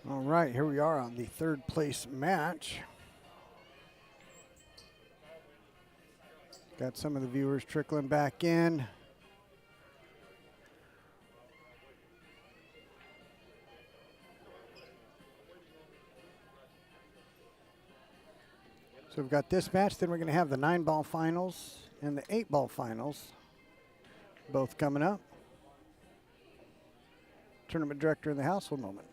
All right, here we are on the third place match. Got some of the viewers trickling back in. So we've got this match, then we're going to have the 9-ball finals and the 8-ball finals, both coming up. Tournament director in the house, one moment.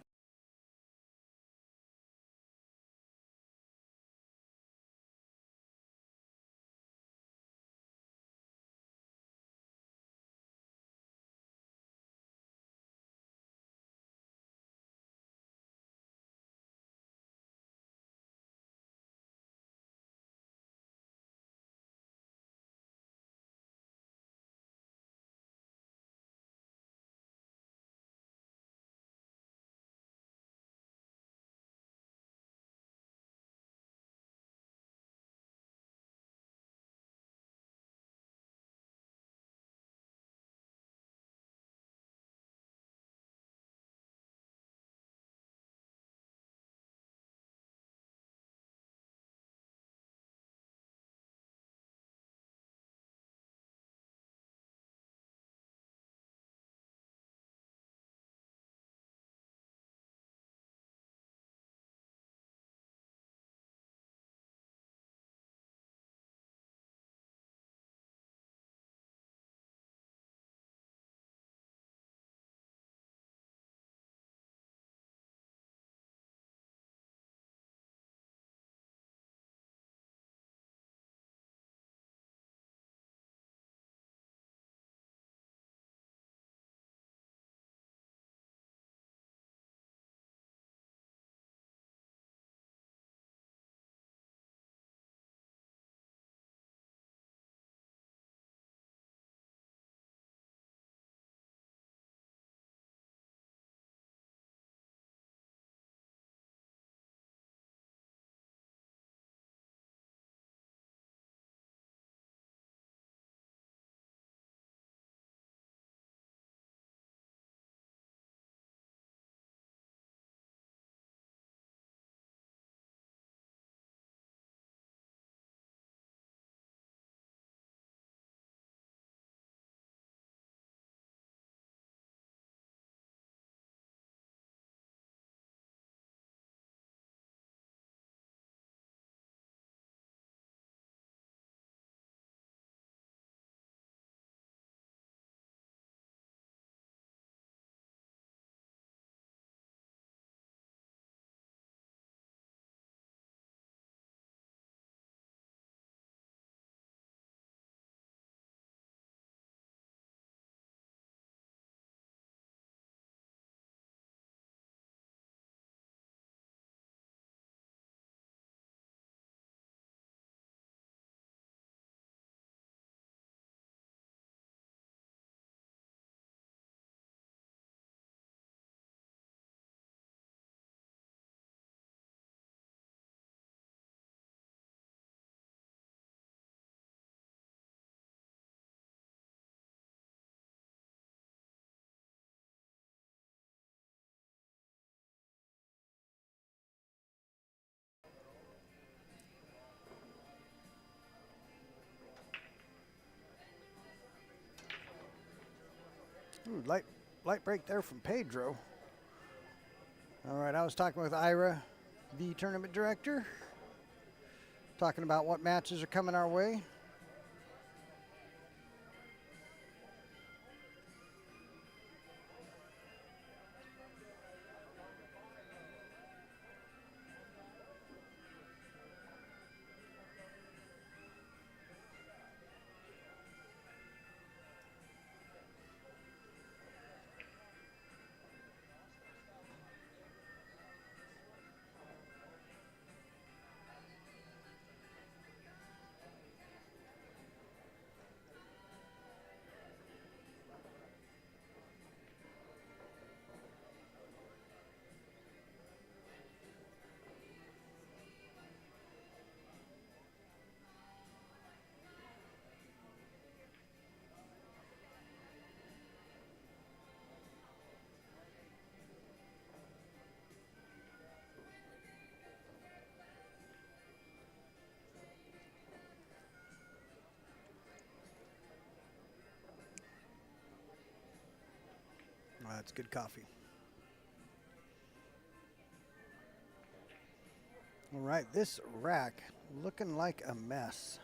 Ooh, light break there from Pedro. All right, I was talking with Ira, the tournament director, talking about what matches are coming our way. It's good coffee. All right, this rack looking like a mess.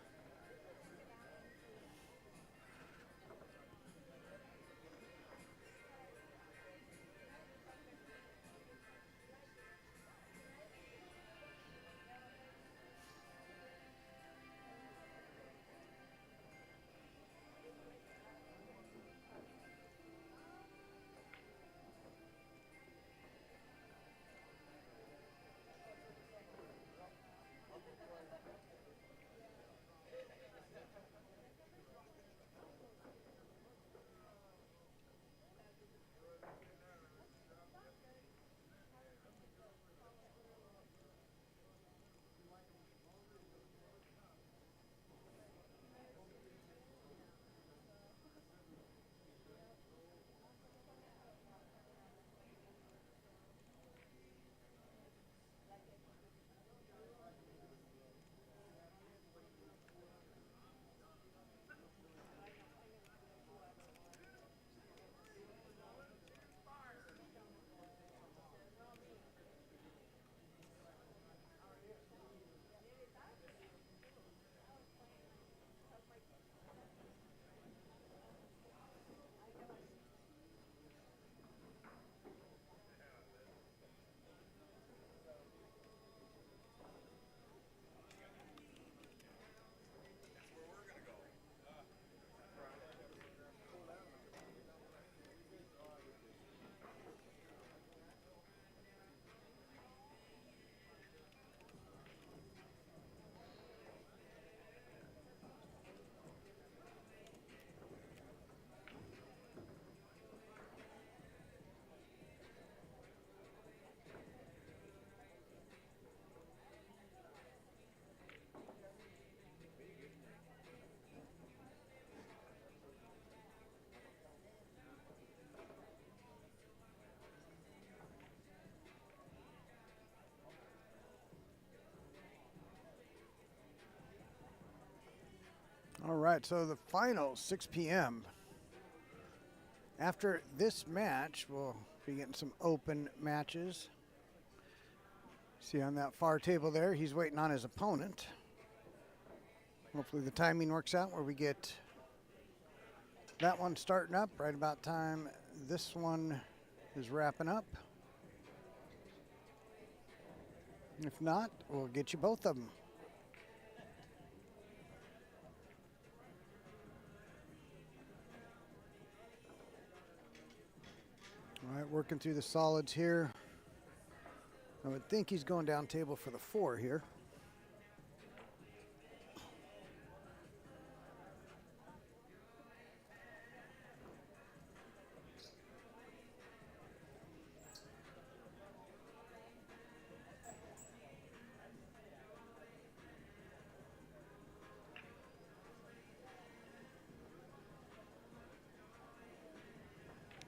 All right, so the final 6 p.m. After this match, we'll be getting some open matches. See on that far table there, he's waiting on his opponent. Hopefully the timing works out where we get that one starting up right about time this one is wrapping up. If not, we'll get you both of them. All right, working through the solids here. I would think he's going down table for the 4 here.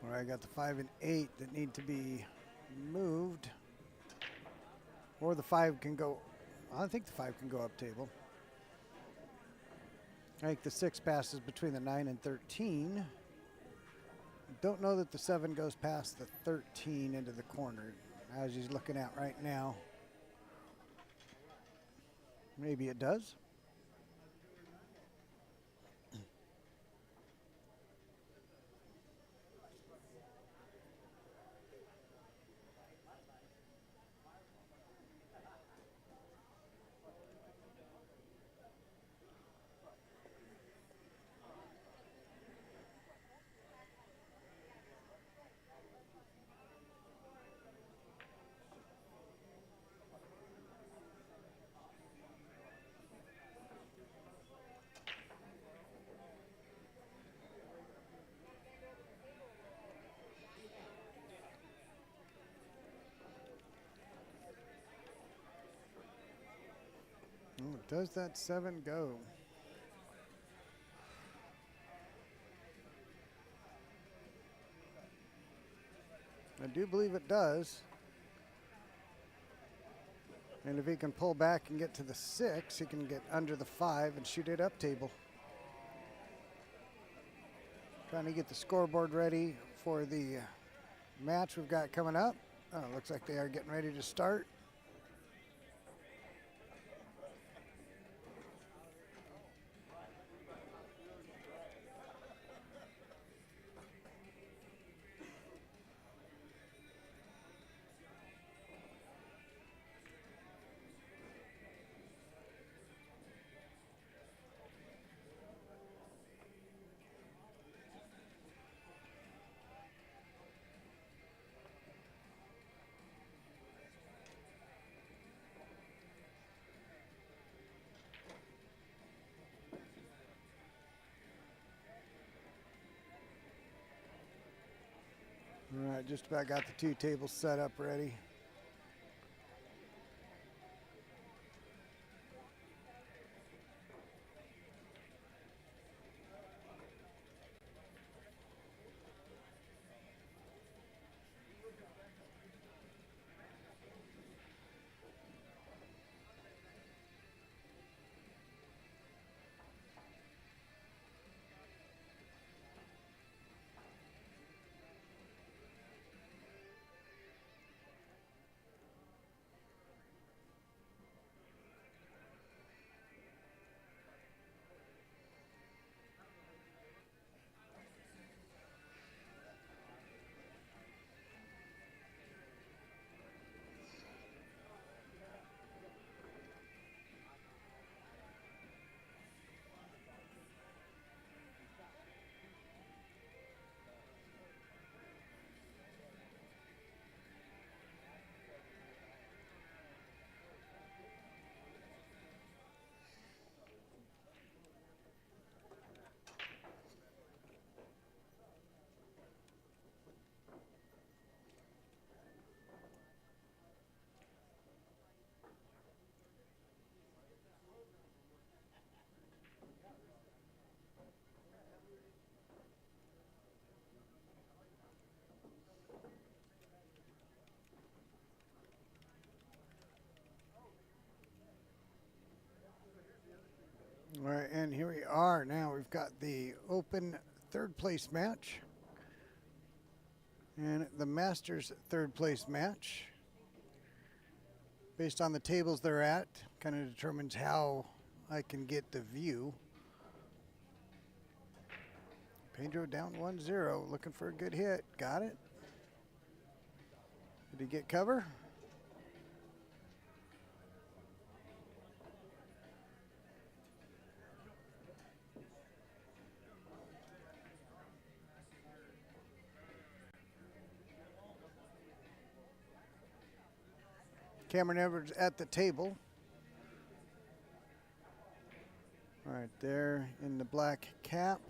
All right, I got the 5 and 8 that need to be moved. Or the 5 can go, I think the 5 can go up table. I think the 6 passes between the 9 and 13. Don't know that the 7 goes past the 13 into the corner, as he's looking at right now. Maybe it does. Oh, does that 7 go? I do believe it does. And if he can pull back and get to the 6, he can get under the 5 and shoot it up table. Trying to get the scoreboard ready for the match we've got coming up. Oh, looks like they are getting ready to start. All right, just about got the two tables set up ready. All right, and here we are. Now we've got the open third place match and the Masters third place match. Based on the tables they're at, kind of determines how I can get the view. Pedro down 1-0, looking for a good hit. Got it. Did he get cover? Cameron Edwards at the table. Right there in the black cap.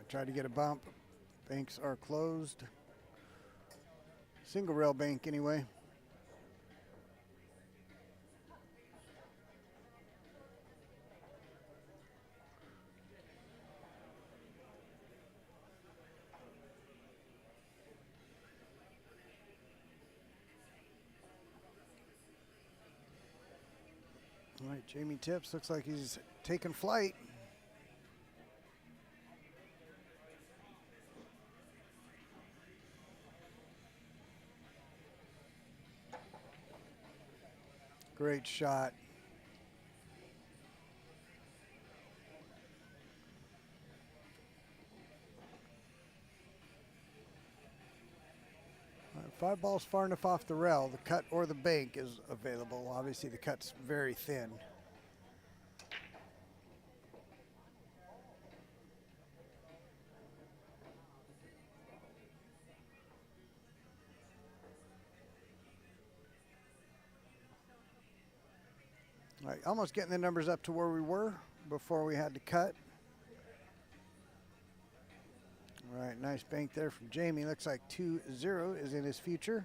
Tried to get a bump. Banks are closed. Single rail bank anyway. All right, Jamie Tips looks like he's taking flight. Great shot. Five balls far enough off the rail. The cut or the bank is available. Obviously, the cut's very thin. All right, almost getting the numbers up to where we were before we had to cut. All right, nice bank there from Jamie. Looks like 2-0 is in his future.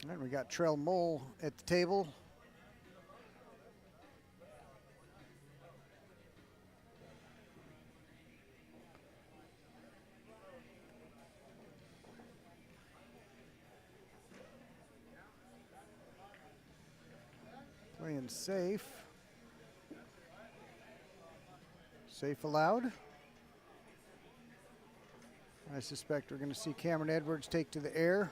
And we got Trell Mole at the table. safe. Safe allowed. I suspect we're going to see Cameron Edwards take to the air.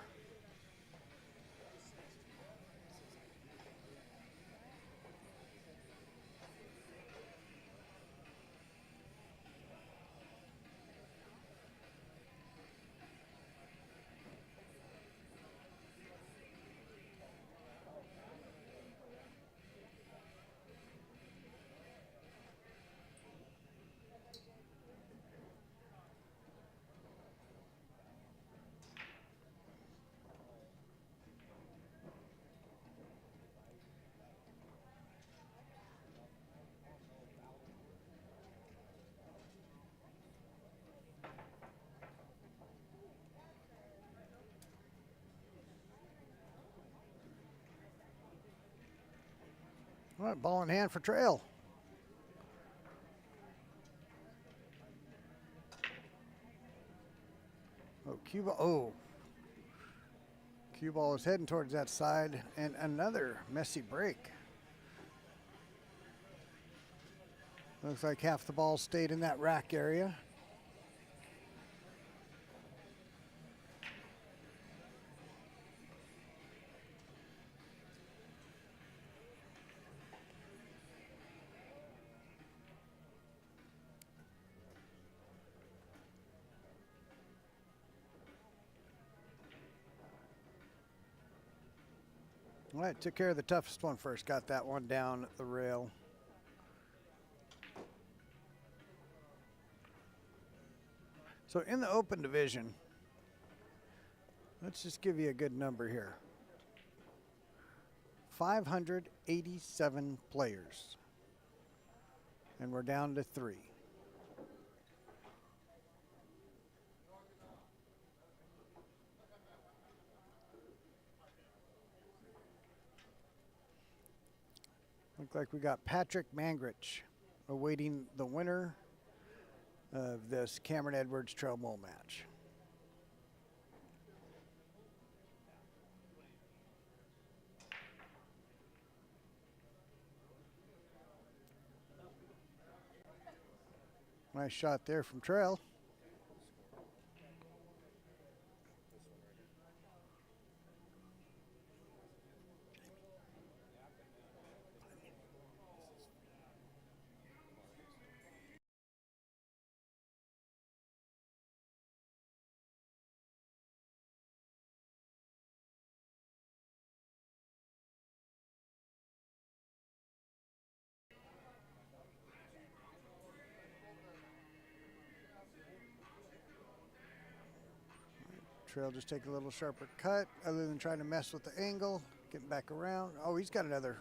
All right, ball in hand for trail. Oh, cue ball. Oh. Cue ball is heading towards that side, and another messy break. Looks like half the ball stayed in that rack area. All right, took care of the toughest one first. Got that one down the rail. So in the open division, let's just give you a good number here. 587 players. And we're down to 3. Look like we got Patrick Mangrich awaiting the winner of this Cameron Edwards Trail Mole match. Nice shot there from Trail. Trail just take a little sharper cut other than trying to mess with the angle, getting back around. Oh, he's got another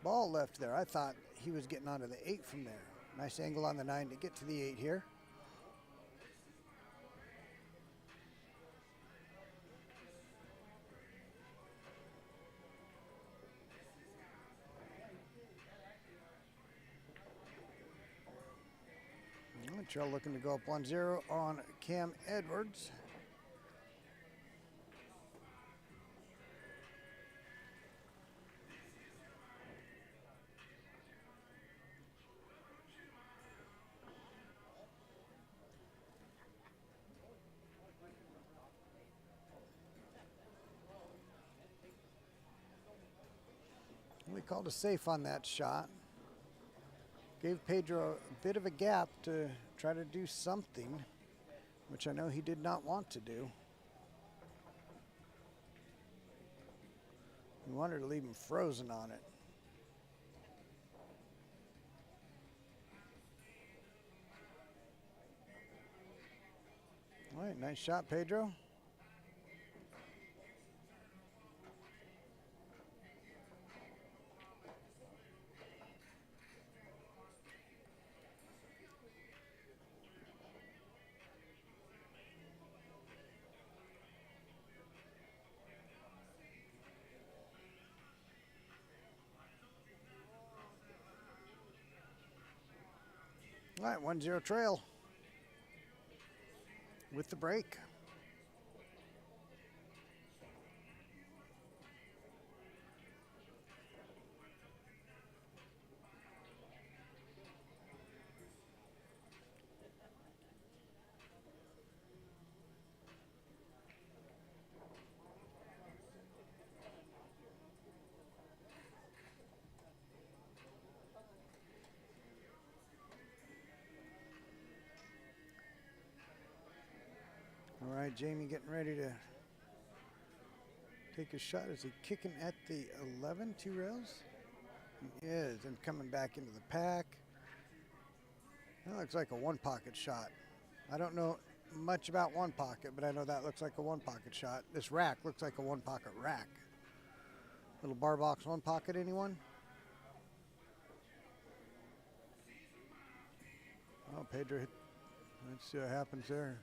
ball left there. I thought he was getting onto the 8 from there. Nice angle on the 9 to get to the 8 here. Trail looking to go up 1-0 on Cam Edwards. We called a safe on that shot. Gave Pedro a bit of a gap to try to do something, which I know he did not want to do. He wanted to leave him frozen on it. All right, nice shot, Pedro. All right, 1-0 Trail with the break. right, Jamie getting ready to take a shot. Is he kicking at the 11, 2 rails? He is, and coming back into the pack. That looks like a one pocket shot. I don't know much about one pocket, but I know that looks like a one pocket shot. This rack looks like a one pocket rack. Little bar box one pocket, anyone? Oh, Pedro hit. Let's see what happens there.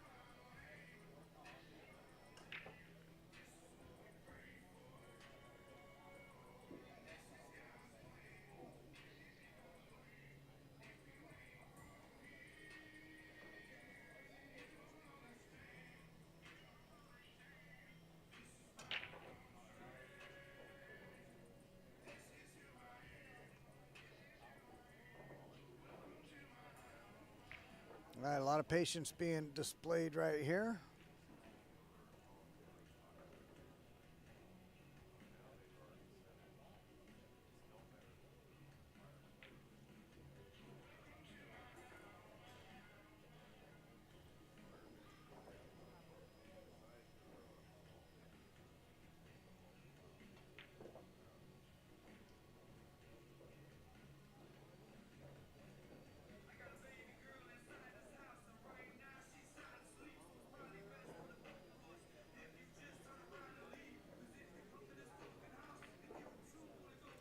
All right, a lot of patience being displayed right here.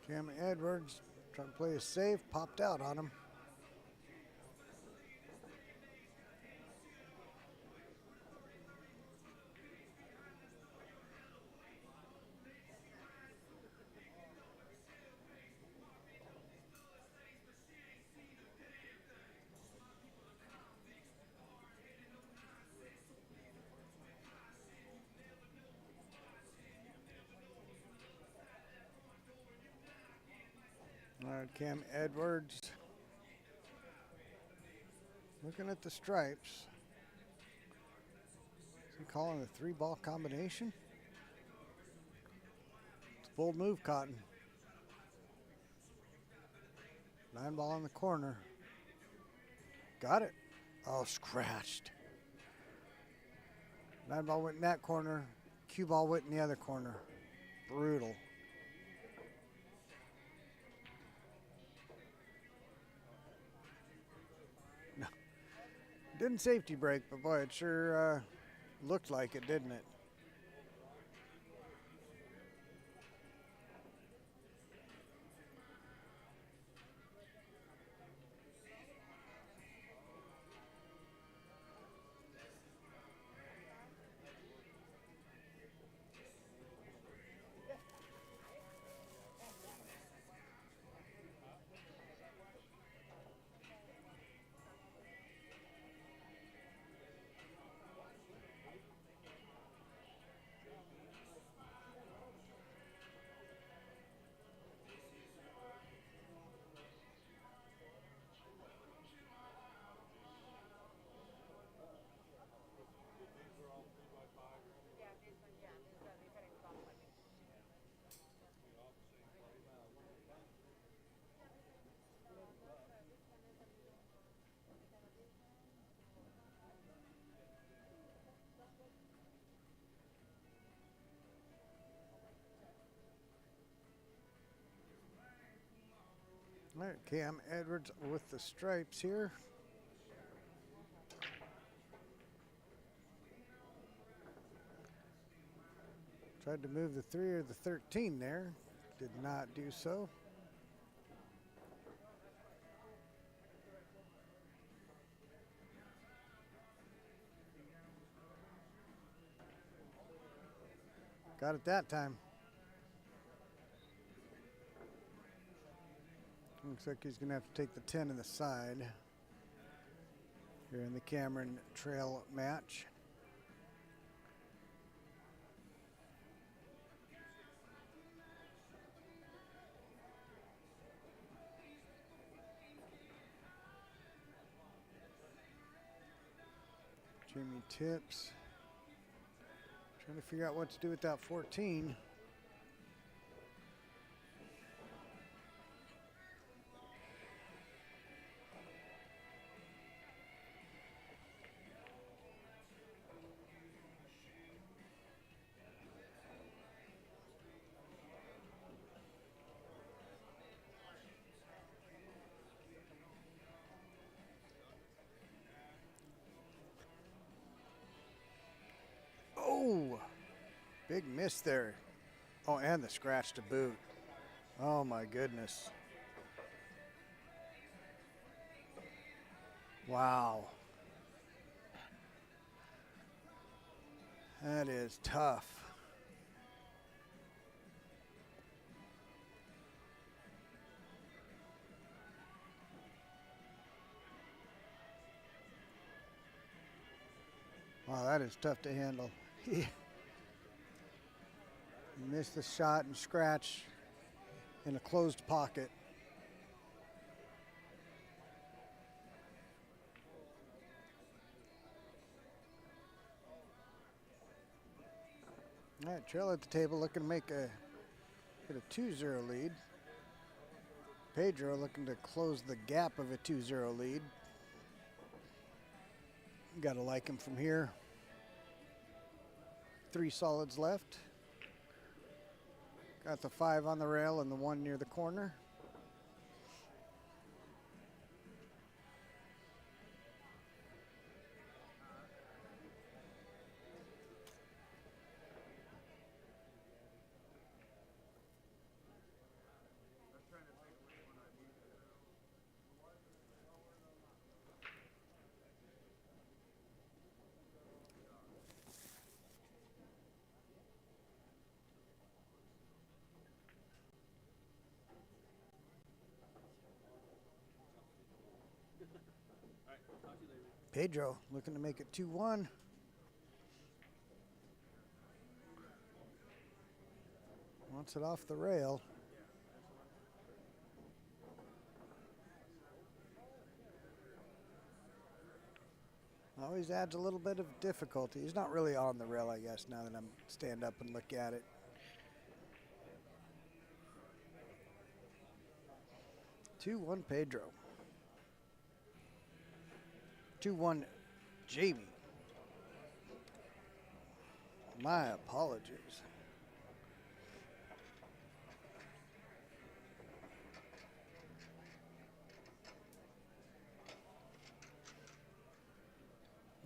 Cam Edwards trying to play it safe, popped out on him. All right, Cam Edwards looking at the stripes. Is he calling a 3-ball combination? It's a bold move, Cotton. 9-ball in the corner. Got it. Oh, scratched. 9-ball went in that corner. Cue ball went in the other corner. Brutal. No. Didn't safety break, but boy, it sure looked like it, didn't it? All right, Cam Edwards with the stripes here. Tried to move the 3 or the 13 there. Did not do so. Got it that time. Looks like he's going to have to take the 10 in the side here in the Cameron Trail match. Jimmy Tips trying to figure out what to do with that 14. Big miss there. Oh, and the scratch to boot. Oh my goodness. Wow. That is tough. Wow, that is tough to handle. He missed the shot and scratch in a closed pocket. All right, Trail at the table looking to get a 2-0 lead. Pedro looking to close the gap of a 2-0 lead. Got to like him from here. 3 solids left. Got the 5 on the rail and the 1 near the corner. Pedro looking to make it 2-1. Wants it off the rail. Always adds a little bit of difficulty. He's not really on the rail, I guess, now that I'm stand up and look at it. 2-1 Pedro. 2-1 Jamie. My apologies.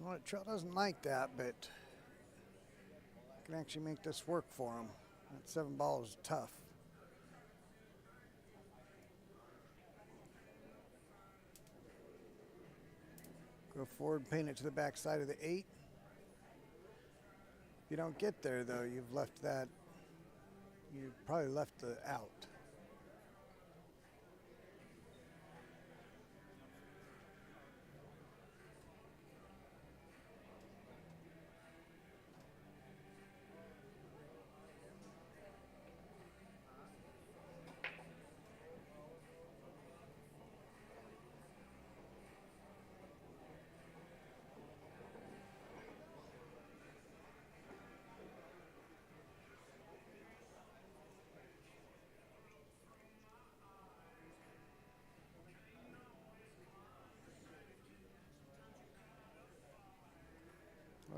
Well, Trail doesn't like that, but can actually make this work for him. That 7 ball is tough. Go forward, paint it to the back side of the 8. If you don't get there, though, you've left that, you probably left the out.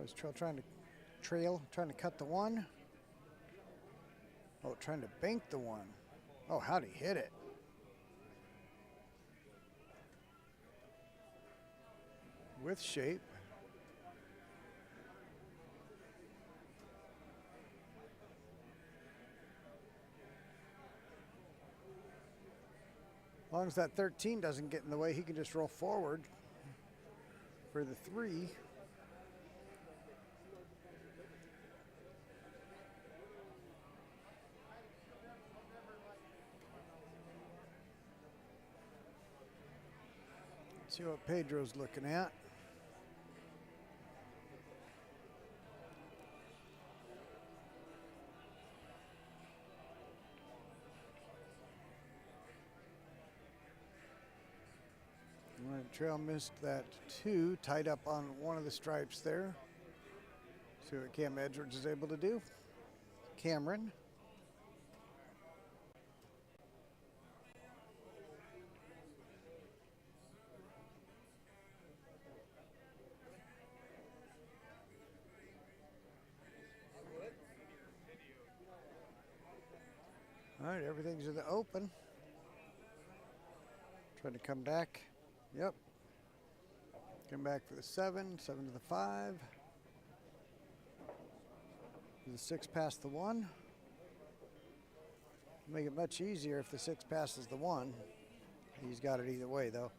Was Trail trying to cut the 1. Oh, trying to bank the 1. Oh, how'd he hit it? With shape. As long as that 13 doesn't get in the way, he can just roll forward for the 3. See what Pedro's looking at. Trail missed that 2, tied up on one of the stripes there. See what Cam Edwards is able to do. Cameron. All right, everything's in the open. Trying to come back. Yep. Come back for the 7, 7 to the 5. The 6 past the 1. Make it much easier if the 6 passes the 1. He's got it either way, though.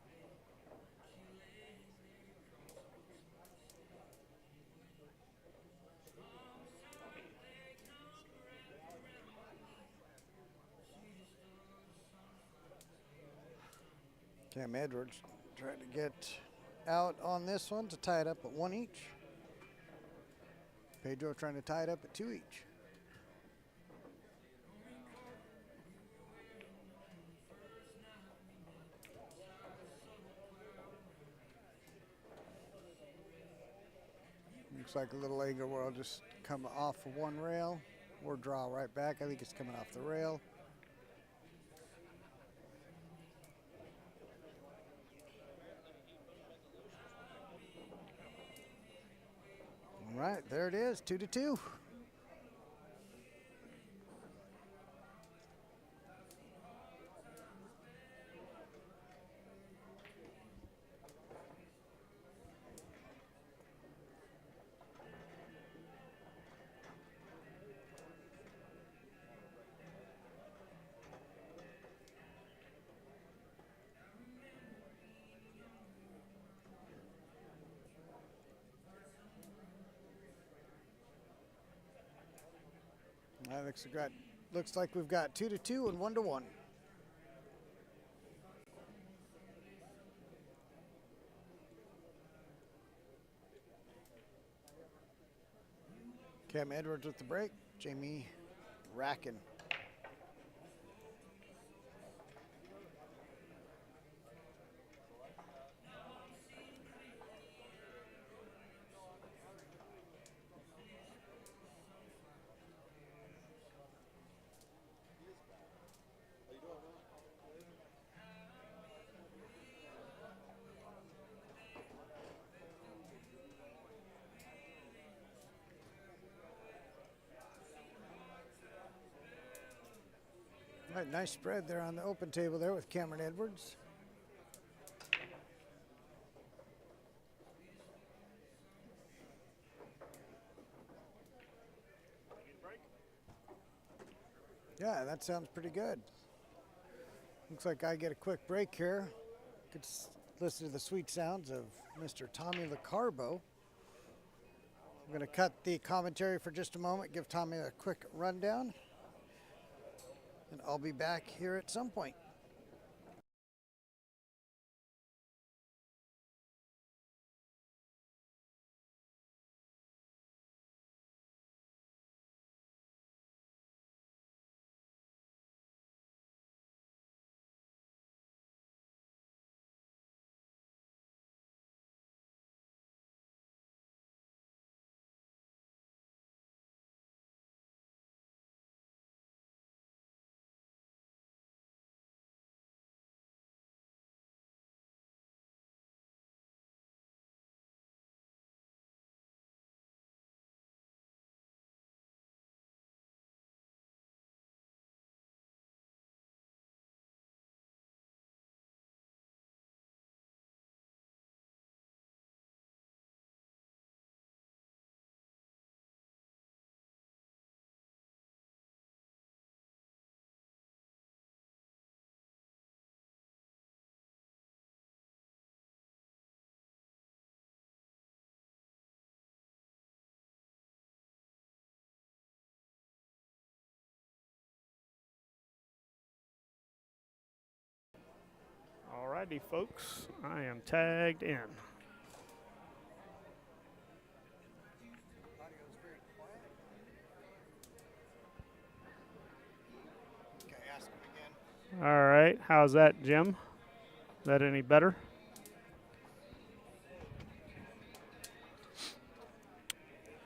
Cam Edwards trying to get out on this one to tie it up at 1 each. Pedro trying to tie it up at 2 each. Looks like a little angle where I'll just come off of one rail or draw right back. I think it's coming off the rail. All right, there it is, 2-2. Looks like we've got 2-2 and 1-1. Cam Edwards with the break. Jamie Racken. All right, nice spread there on the open table there with Cameron Edwards. Yeah, that sounds pretty good. Looks like I get a quick break here. Could listen to the sweet sounds of Mr. Tommy LaCarbo. I'm going to cut the commentary for just a moment, give Tommy a quick rundown, and I'll be back here at some point. Alrighty, folks, I am tagged in. Okay, ask him again. All right, how's that, Jim? Is that any better?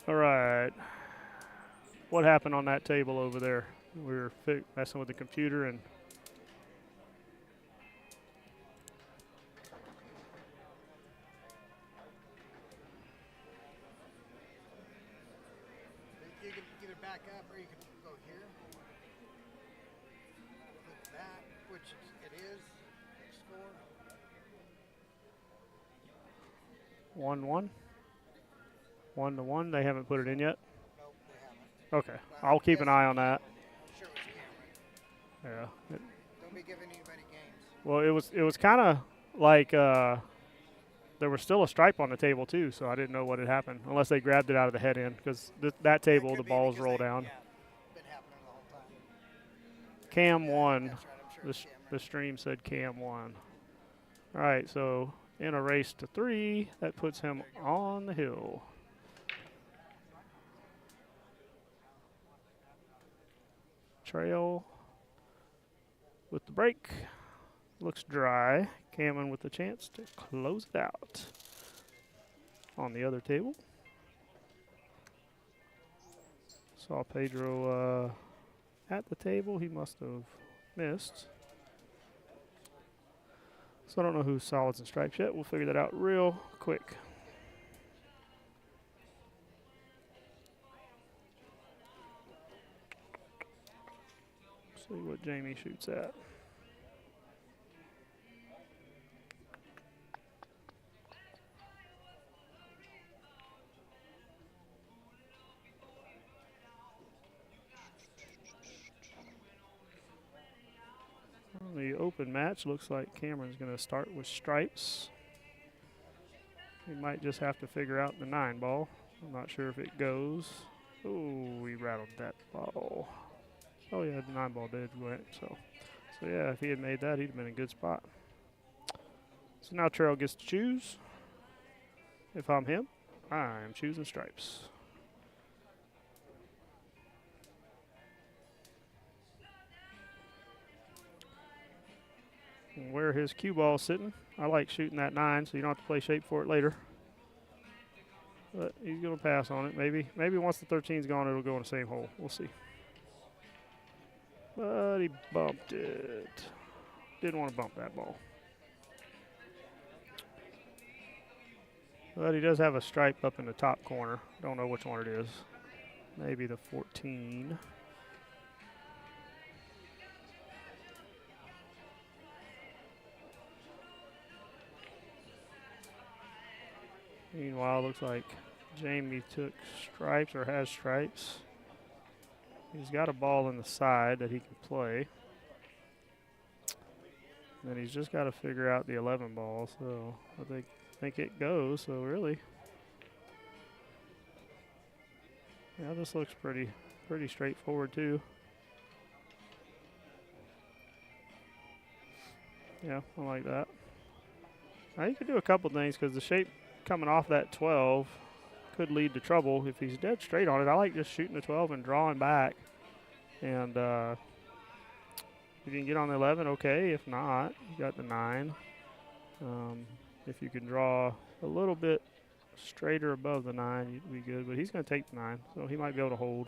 All right. What happened on that table over there? We were messing with the computer and You can either back up or you can go here. Click that, which it is. Score. 1-1. 1-1. They haven't put it in yet. Nope, they haven't. Okay, I'll keep an eye on that. I'm sure it was Cameron. Yeah. Don't be giving anybody games. Well, it was kind of like there was still a stripe on the table too, so I didn't know what had happened unless they grabbed it out of the head end because that table the balls roll down. Yeah, been happening the whole time. Cam Yeah, I think won. that's right. I'm sure The, it's the Cameron. stream said Cam won. All right, so in a race to 3, that puts him on the hill. Trail with the break. Looks dry. Cameron with the chance to close it out. On the other table. Saw Pedro at the table. He must have missed. So I don't know who's solids and stripes yet. We'll figure that out real quick. See what Jamie shoots at. The open match looks like Cameron's going to start with stripes. He might just have to figure out the 9 ball. I'm not sure if it goes. Oh, he rattled that ball. Oh yeah, the 9 ball did go in. So yeah, if he had made that, he'd have been in a good spot. So now Trail gets to choose. If I'm him, I'm choosing stripes. And where his cue ball's sitting, I like shooting that 9 so you don't have to play shape for it later. But he's going to pass on it. Maybe once the 13's gone, it'll go in the same hole. We'll see. But he bumped it. Didn't want to bump that ball. But he does have a stripe up in the top corner. Don't know which one it is. Maybe the 14. Meanwhile, looks like Jamie took stripes or has stripes. He's got a ball in the side that he can play. And he's just got to figure out the 11 ball. So I think it goes. So really, yeah, this looks pretty straightforward too. Yeah, I like that. Now you could do a couple things because the shape coming off that 12 could lead to trouble if he's dead straight on it. I like just shooting the 12 and drawing back. And if you can get on the 11, okay. If not, you got the 9. If you can draw a little bit straighter above the 9, you'd be good. But he's going to take the 9, so he might be able to hold.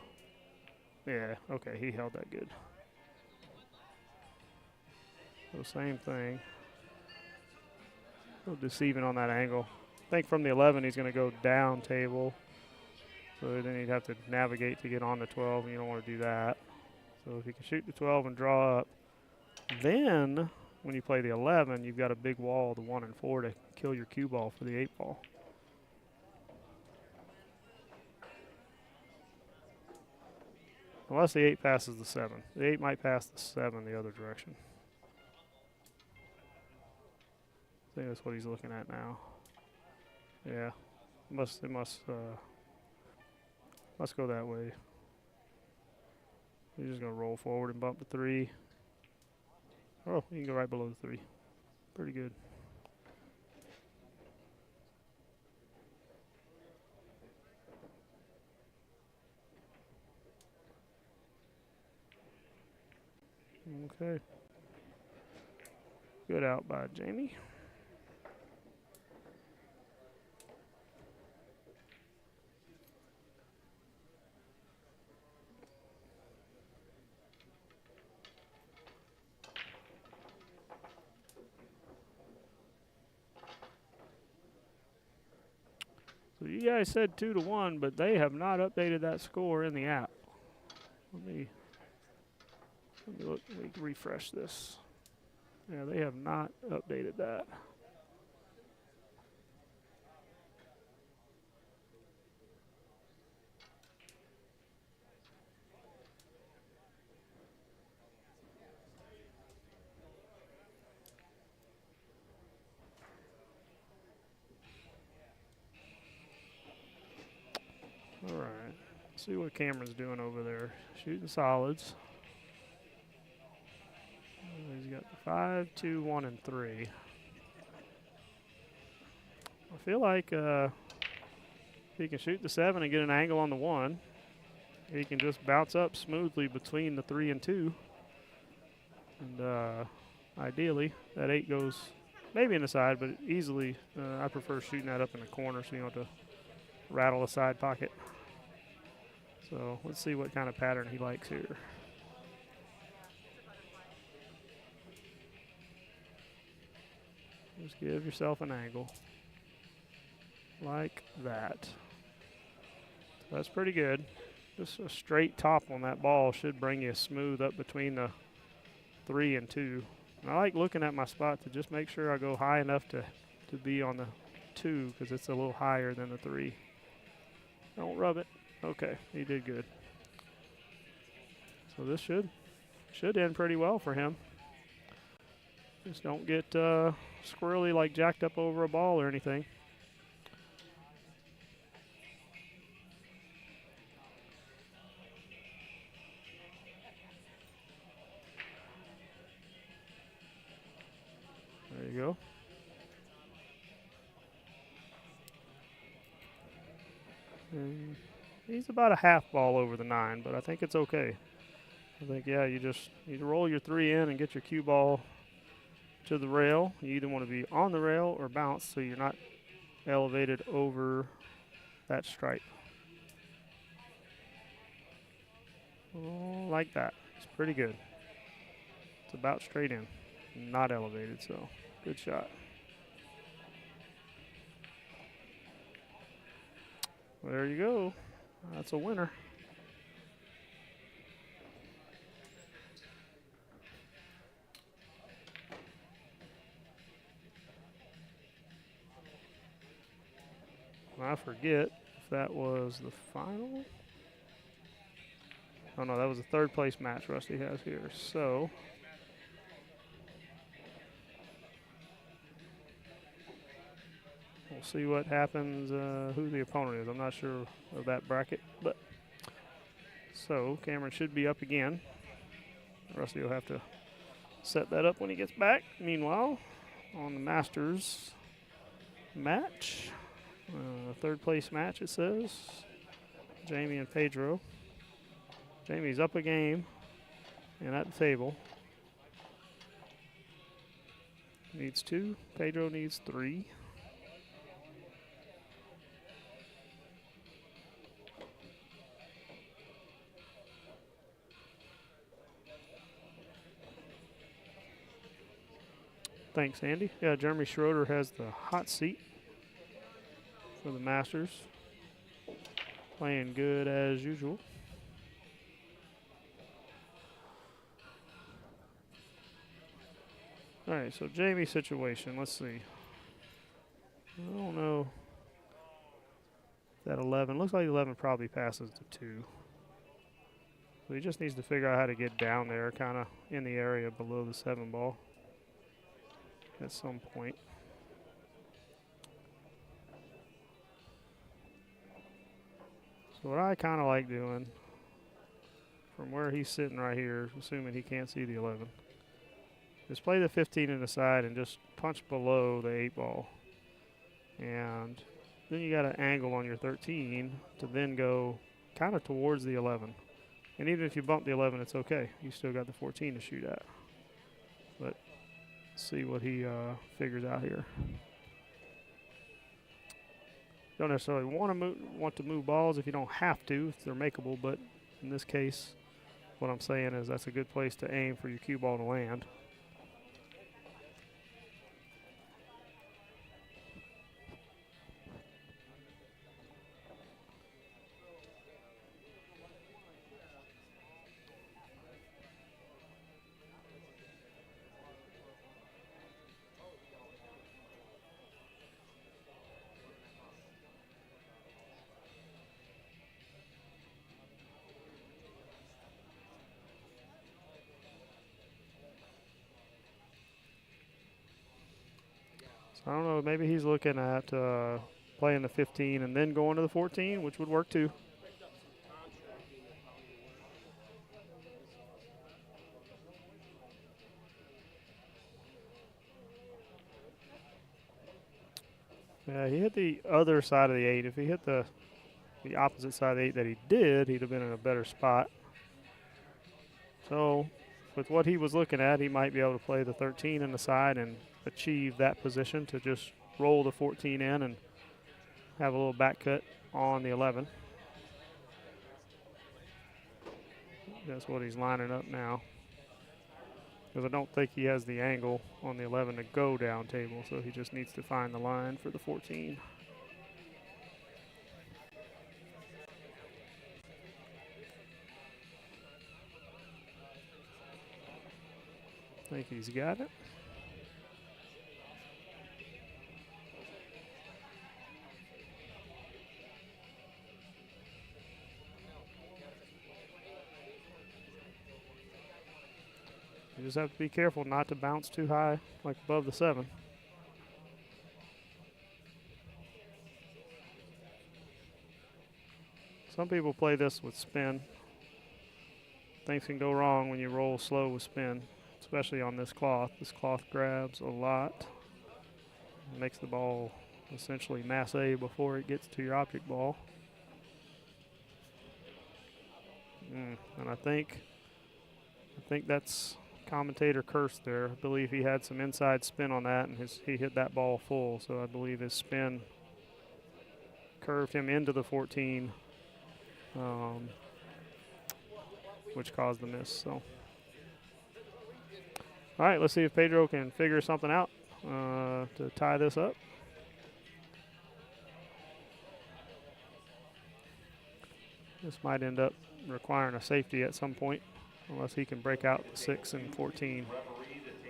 Yeah, okay, he held that good. So same thing. A little deceiving on that angle. I think from the 11 he's going to go down table. So then he'd have to navigate to get on the 12, and you don't want to do that. So if you can shoot the 12 and draw up, then when you play the 11, you've got a big wall, the 1 and 4, to kill your cue ball for the 8 ball. Unless the 8 passes the 7. The 8 might pass the 7 the other direction. I think that's what he's looking at now. Yeah, it must go that way. He's just gonna roll forward and bump the 3. Oh, you can go right below the 3. Pretty good. Okay. Good out by Jamie. So you guys said 2-1, but they have not updated that score in the app. Let me look. Let me refresh this. Yeah, they have not updated that. All right. See what Cameron's doing over there. Shooting solids. He's got 5, 2, 1, and 3. I feel like he can shoot the 7 and get an angle on the 1. He can just bounce up smoothly between the 3 and 2. And ideally, that 8 goes maybe in the side, but easily I prefer shooting that up in the corner so you don't have to rattle a side pocket. So let's see what kind of pattern he likes here. Just give yourself an angle like that. That's pretty good. Just a straight top on that ball should bring you smooth up between the 3 and 2. And I like looking at my spot to just make sure I go high enough to be on the 2 because it's a little higher than the 3. Don't rub it. Okay, he did good. So this should end pretty well for him. Just don't get squirrely like jacked up over a ball or anything. There you go. And he's about a half ball over the 9, but I think it's okay. I think, yeah, you just need to roll your 3 in and get your cue ball to the rail. You either want to be on the rail or bounce so you're not elevated over that stripe. Oh, like that. It's pretty good. It's about straight in, not elevated, so good shot. There you go. That's a winner. I forget if that was the final. Oh no, that was the 3rd place match Rusty has here. So we'll see what happens, who the opponent is. I'm not sure of that bracket, but so Cameron should be up again. Rusty will have to set that up when he gets back. Meanwhile, on the Masters match, 3rd place match it says, Jamie and Pedro. Jamie's up a game and at the table. Needs 2. Pedro needs 3. Thanks, Andy. Yeah, Jeremy Schroeder has the hot seat for the Masters. Playing good as usual. All right, so Jamie's situation, let's see. I don't know. That 11, looks like 11 probably passes to 2. So he just needs to figure out how to get down there, kind of in the area below the 7 ball at some point. So what I kind of like doing, from where he's sitting right here, assuming he can't see the 11, is play the 15 in the side and just punch below the 8 ball. And then you got an angle on your 13 to then go kind of towards the 11. And even if you bump the 11, it's okay. You still got the 14 to shoot at. But see what he figures out here. Don't necessarily want to move balls if you don't have to, if they're makeable. But in this case, what I'm saying is that's a good place to aim for your cue ball to land. I don't know, maybe he's looking at playing the 15 and then going to the 14, which would work too. Yeah, he hit the other side of the 8. If he hit the opposite side of the 8 that he did, he'd have been in a better spot. So with what he was looking at, he might be able to play the 13 in the side and achieve that position to just roll the 14 in and have a little back cut on the 11. That's what he's lining up now. Because I don't think he has the angle on the 11 to go down table, so he just needs to find the line for the 14. I think he's got it. You just have to be careful not to bounce too high, like above the 7. Some people play this with spin. Things can go wrong when you roll slow with spin, especially on this cloth. This cloth grabs a lot. It makes the ball essentially masse before it gets to your object ball. And I think that's commentator curse there. I believe he had some inside spin on that, and he hit that ball full. So I believe his spin curved him into the 14, which caused the miss. So, all right, let's see if Pedro can figure something out to tie this up. This might end up requiring a safety at some point, unless he can break out the 6 and 14.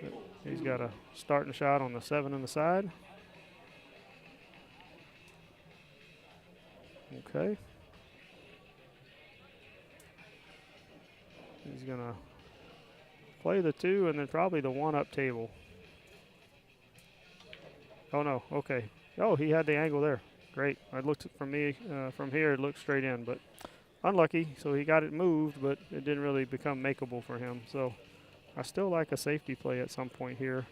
But he's got a starting shot on the 7 in the side. Okay. He's going to play the 2 and then probably the 1 up table. Oh, no. Okay. Oh, he had the angle there. Great. I looked from me from here, it looked straight in, but unlucky. So he got it moved, but it didn't really become makeable for him. So I still like a safety play at some point here.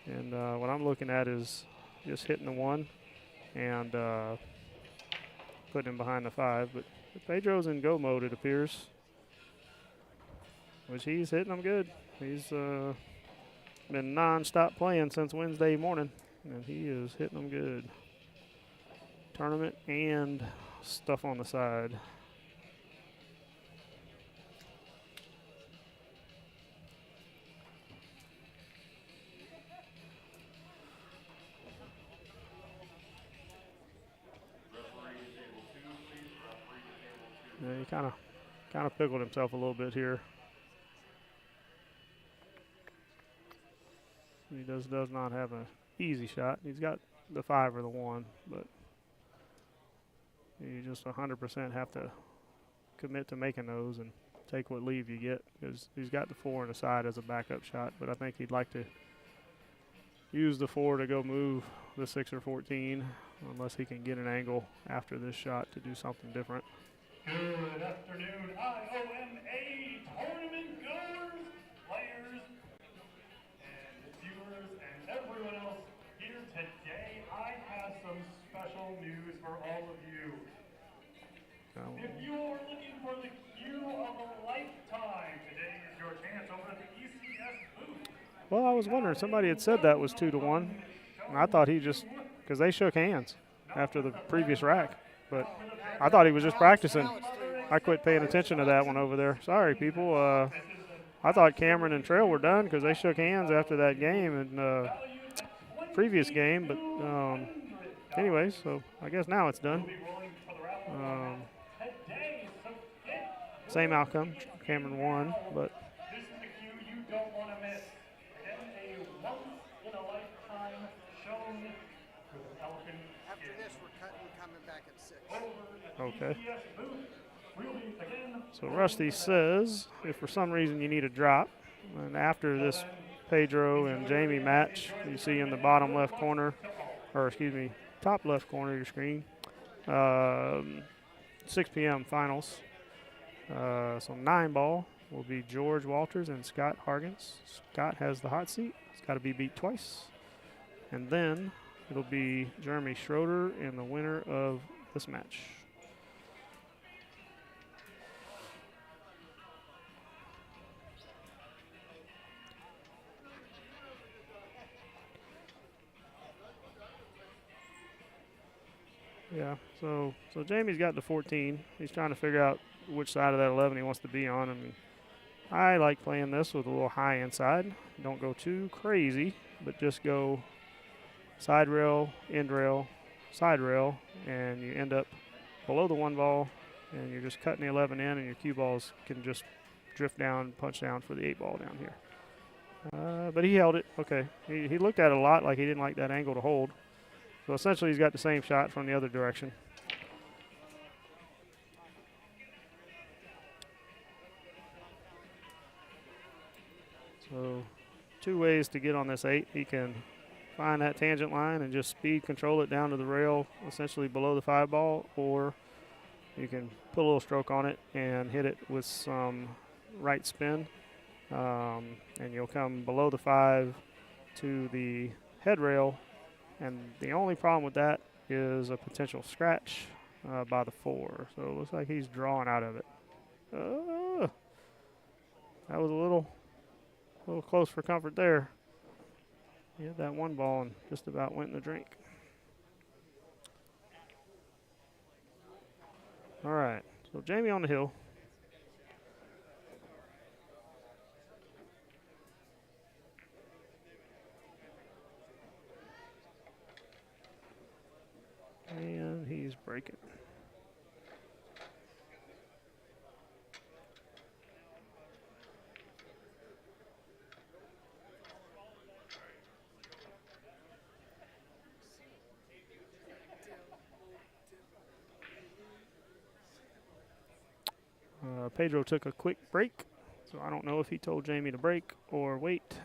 And what I'm looking at is just hitting the 1 and putting him behind the 5. But Pedro's in go mode, it appears, which he's hitting them good. He's been non-stop playing since Wednesday morning, and he is hitting them good. Tournament and stuff on the side. Yeah, he kind of pickled himself a little bit here. He does not have an easy shot. He's got the 5 or the 1, but you just 100% have to commit to making those and take what leave you get, because he's got the 4 on the side as a backup shot, but I think he'd like to use the 4 to go move the 6 or 14, unless he can get an angle after this shot to do something different. Good afternoon, Ioma tournament goers, players, and viewers, and everyone else here today. I have some special news for all of you. If you are looking for the cue of a lifetime, today is your chance over at the ECS booth. Well, I was wondering, somebody had said that was 2-1, and I thought he just, because they shook hands after the previous rack, but I thought he was just practicing. I quit paying attention to that one over there. Sorry, people. I thought Cameron and Trail were done because they shook hands after that game and previous game. But anyways, so I guess now it's done. Same outcome. Cameron won, but This is the cue you don't want to miss. Again, a once-in-a-lifetime shown with an elephant After this, we're cutting, coming back at 6. okay. ECS booth. We'll be again. So Rusty says if for some reason you need a drop, and after this Pedro and Jamie match, you see in the bottom left corner, or excuse me, top left corner of your screen, 6 p.m. finals. So 9 ball will be George Walters and Scott Hargens. Scott has the hot seat. He's got to be beat twice. And then it'll be Jeremy Schroeder and the winner of this match. Yeah, so Jamie's got the 14. He's trying to figure out which side of that 11 he wants to be on. I mean, I like playing this with a little high inside. Don't go too crazy, but just go side rail, end rail, side rail, and you end up below the 1 ball, and you're just cutting the 11 in, and your cue balls can just drift down, punch down for the 8 ball down here. But he held it. Okay. He looked at it a lot like he didn't like that angle to hold. So essentially he's got the same shot from the other direction. So 2 ways to get on this 8. He can find that tangent line and just speed control it down to the rail, essentially below the 5 ball, or you can put a little stroke on it and hit it with some right spin, and you'll come below the 5 to the head rail. And the only problem with that is a potential scratch by the 4. So it looks like he's drawing out of it. That was a little close for comfort there. He had that 1 ball and just about went in the drink. All right, so Jamie on the hill. And he's breaking. Pedro took a quick break, so I don't know if he told Jamie to break or wait,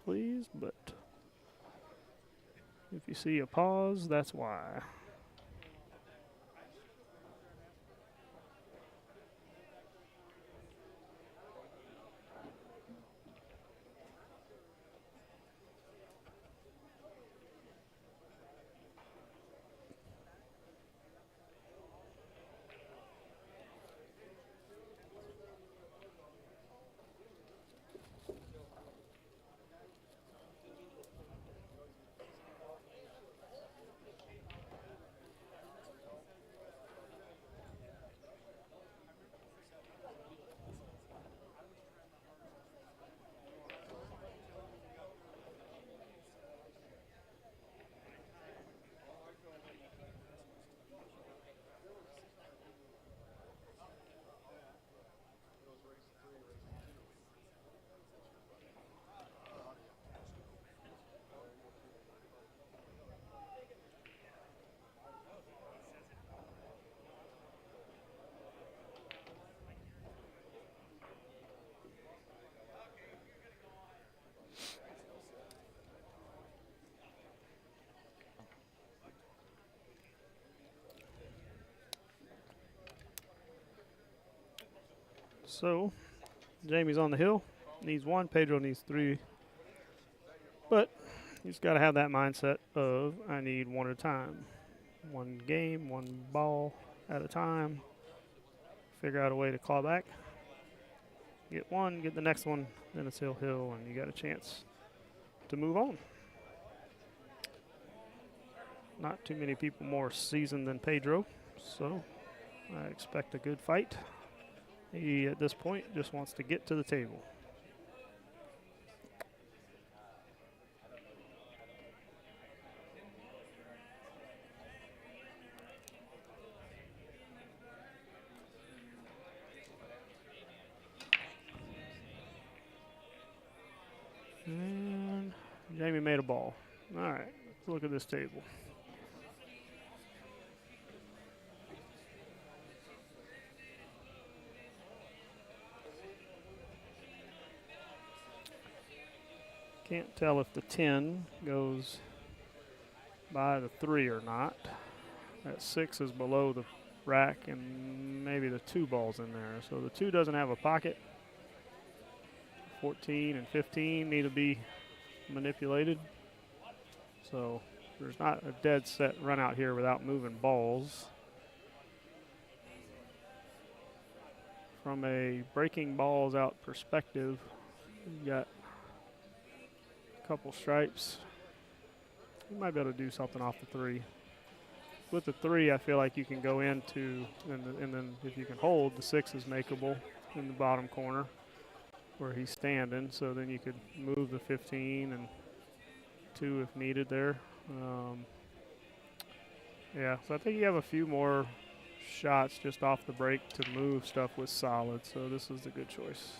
please, but if you see a pause, that's why. So, Jamie's on the hill, needs 1, Pedro needs 3. But you just got to have that mindset of I need 1 at a time. 1 game, 1 ball at a time. Figure out a way to claw back. Get 1, get the next one, then it's hill, and you got a chance to move on. Not too many people more seasoned than Pedro, so I expect a good fight. He, at this point, just wants to get to the table. And Jamie made a ball. All right, let's look at this table. Can't tell if the 10 goes by the 3 or not. That 6 is below the rack, and maybe the 2 ball's in there. So the 2 doesn't have a pocket. 14 and 15 need to be manipulated. So there's not a dead set run out here without moving balls. From a breaking balls out perspective, you got a couple stripes. You might be able to do something off the 3. With the 3, I feel like you can go into, and then if you can hold, the 6 is makeable in the bottom corner where he's standing. So then you could move the 15 and 2 if needed there. Yeah, so I think you have a few more shots just off the break to move stuff with solid. So this is a good choice.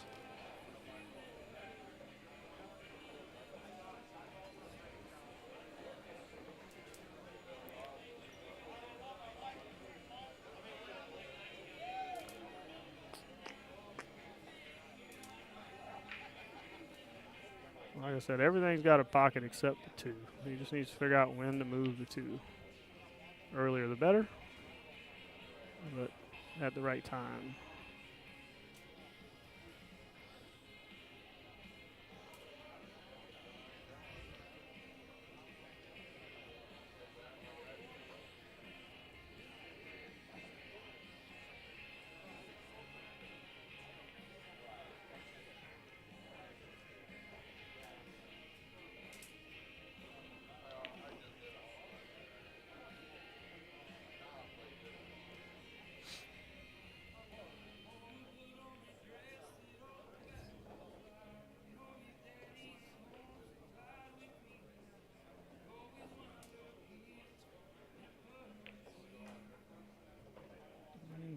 Like I said, everything's got a pocket except the 2. He just needs to figure out when to move the 2. Earlier the better, but at the right time.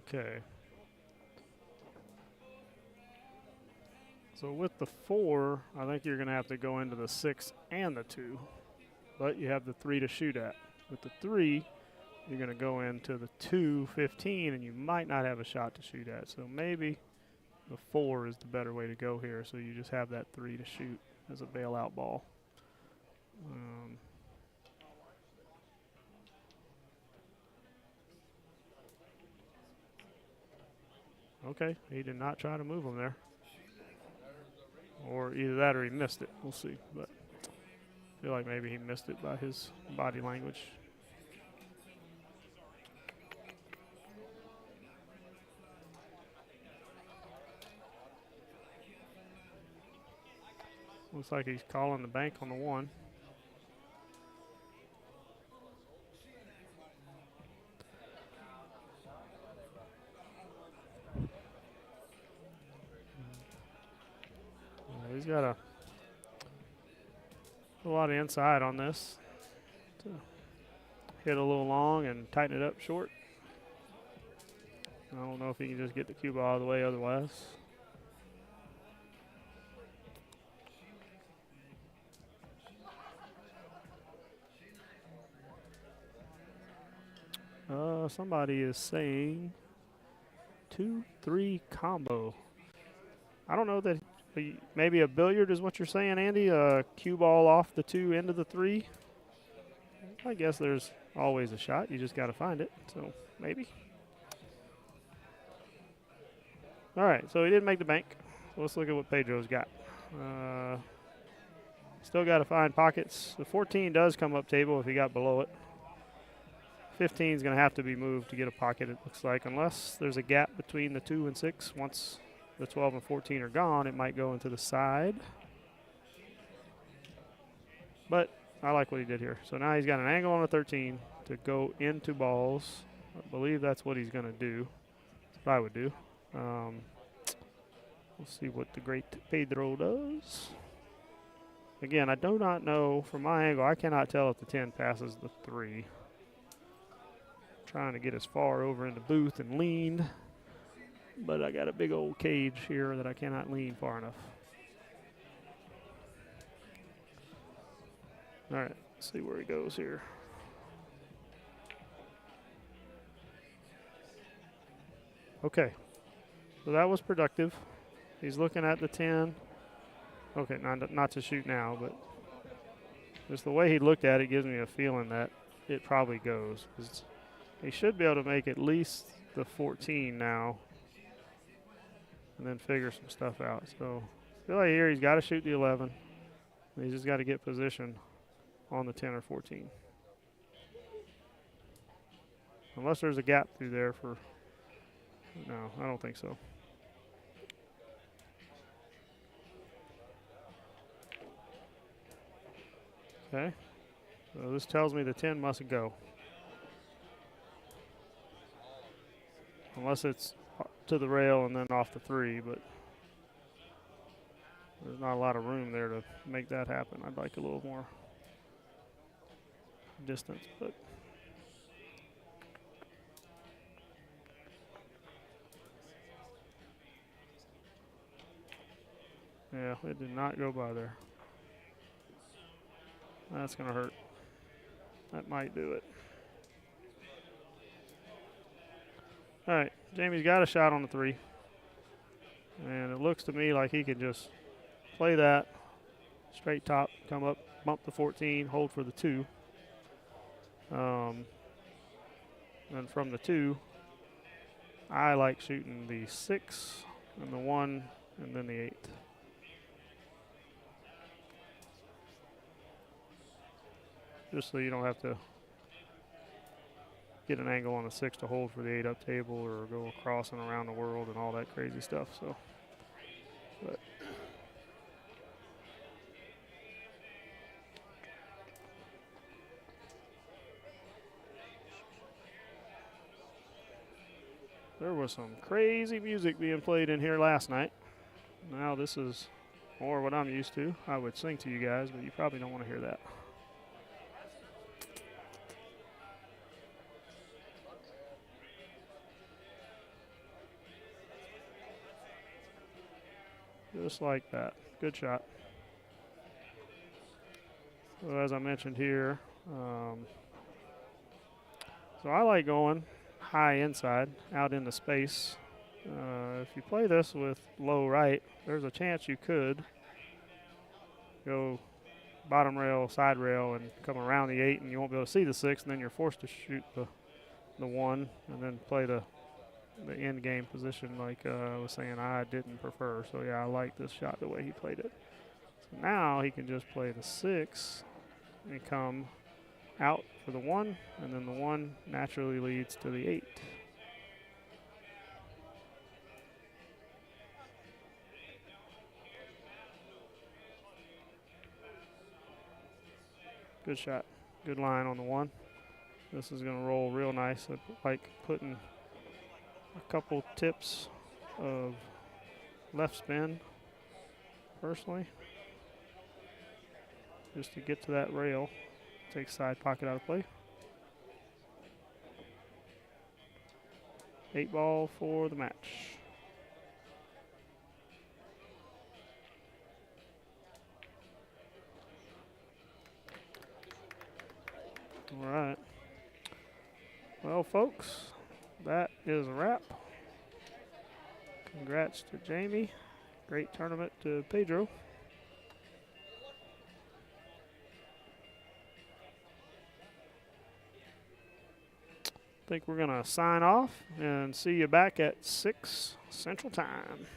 Okay. So with the 4, I think you're going to have to go into the 6 and the 2, but you have the 3 to shoot at. With the 3, you're going to go into the 2, 15, and you might not have a shot to shoot at. So maybe the 4 is the better way to go here. So you just have that 3 to shoot as a bailout ball. Okay, he did not try to move him there. Or either that or he missed it. We'll see. But I feel like maybe he missed it by his body language. Looks like he's calling the bank on the 1. He's got a lot of inside on this. To hit a little long and tighten it up short. I don't know if he can just get the cue ball out of the way otherwise. Somebody is saying 2-3 combo. I don't know that. Maybe a billiard is what you're saying, Andy? A cue ball off the 2 into the 3? I guess there's always a shot. You just got to find it. So maybe. All right, so he didn't make the bank. So let's look at what Pedro's got. Still got to find pockets. The 14 does come up table if he got below it. 15 is going to have to be moved to get a pocket, it looks like, unless there's a gap between the 2 and 6. Once the 12 and 14 are gone, it might go into the side. But I like what he did here. So now he's got an angle on a 13 to go into balls. I believe that's what he's going to do. That's what I would do. We'll see what the great Pedro does. Again, I do not know from my angle. I cannot tell if the 10 passes the 3. Trying to get as far over in the booth and lean, but I got a big old cage here that I cannot lean far enough. All right, let's see where he goes here. Okay, so that was productive. He's looking at the 10. Okay, not to shoot now, but just the way he looked at it gives me a feeling that it probably goes. He should be able to make at least the 14 now and then figure some stuff out. So I feel like here he's got to shoot the 11. He's just got to get position on the 10 or 14. Unless there's a gap through there for, no, I don't think so. Okay, so this tells me the 10 must go. Unless it's to the rail and then off the 3, but there's not a lot of room there to make that happen. I'd like a little more distance, but yeah, it did not go by there. That's going to hurt. That might do it. All right, Jamie's got a shot on the 3. And it looks to me like he can just play that straight top, come up, bump the 14, hold for the 2. And from the 2, I like shooting the 6 and the 1 and then the 8. Just so you don't have to get an angle on the 6 to hold for the 8 up table or go across and around the world and all that crazy stuff. So, but there was some crazy music being played in here last night. Now this is more what I'm used to. I would sing to you guys, but you probably don't want to hear that. Just like that. Good shot. So as I mentioned here, so I like going high inside, out into space. If you play this with low right, there's a chance you could go bottom rail, side rail, and come around the 8, and you won't be able to see the 6, and then you're forced to shoot the 1, and then play the end game position like I was saying I didn't prefer. So yeah, I like this shot the way he played it. So now he can just play the 6 and come out for the 1, and then the 1 naturally leads to the 8. Good shot. Good line on the 1. This is going to roll real nice. I like putting a couple tips of left spin personally, just to get to that rail. Take side pocket out of play. 8 ball for the match. All right. Well, folks, that is a wrap. Congrats to Jamie. Great tournament to Pedro. I think we're going to sign off and see you back at 6 Central Time.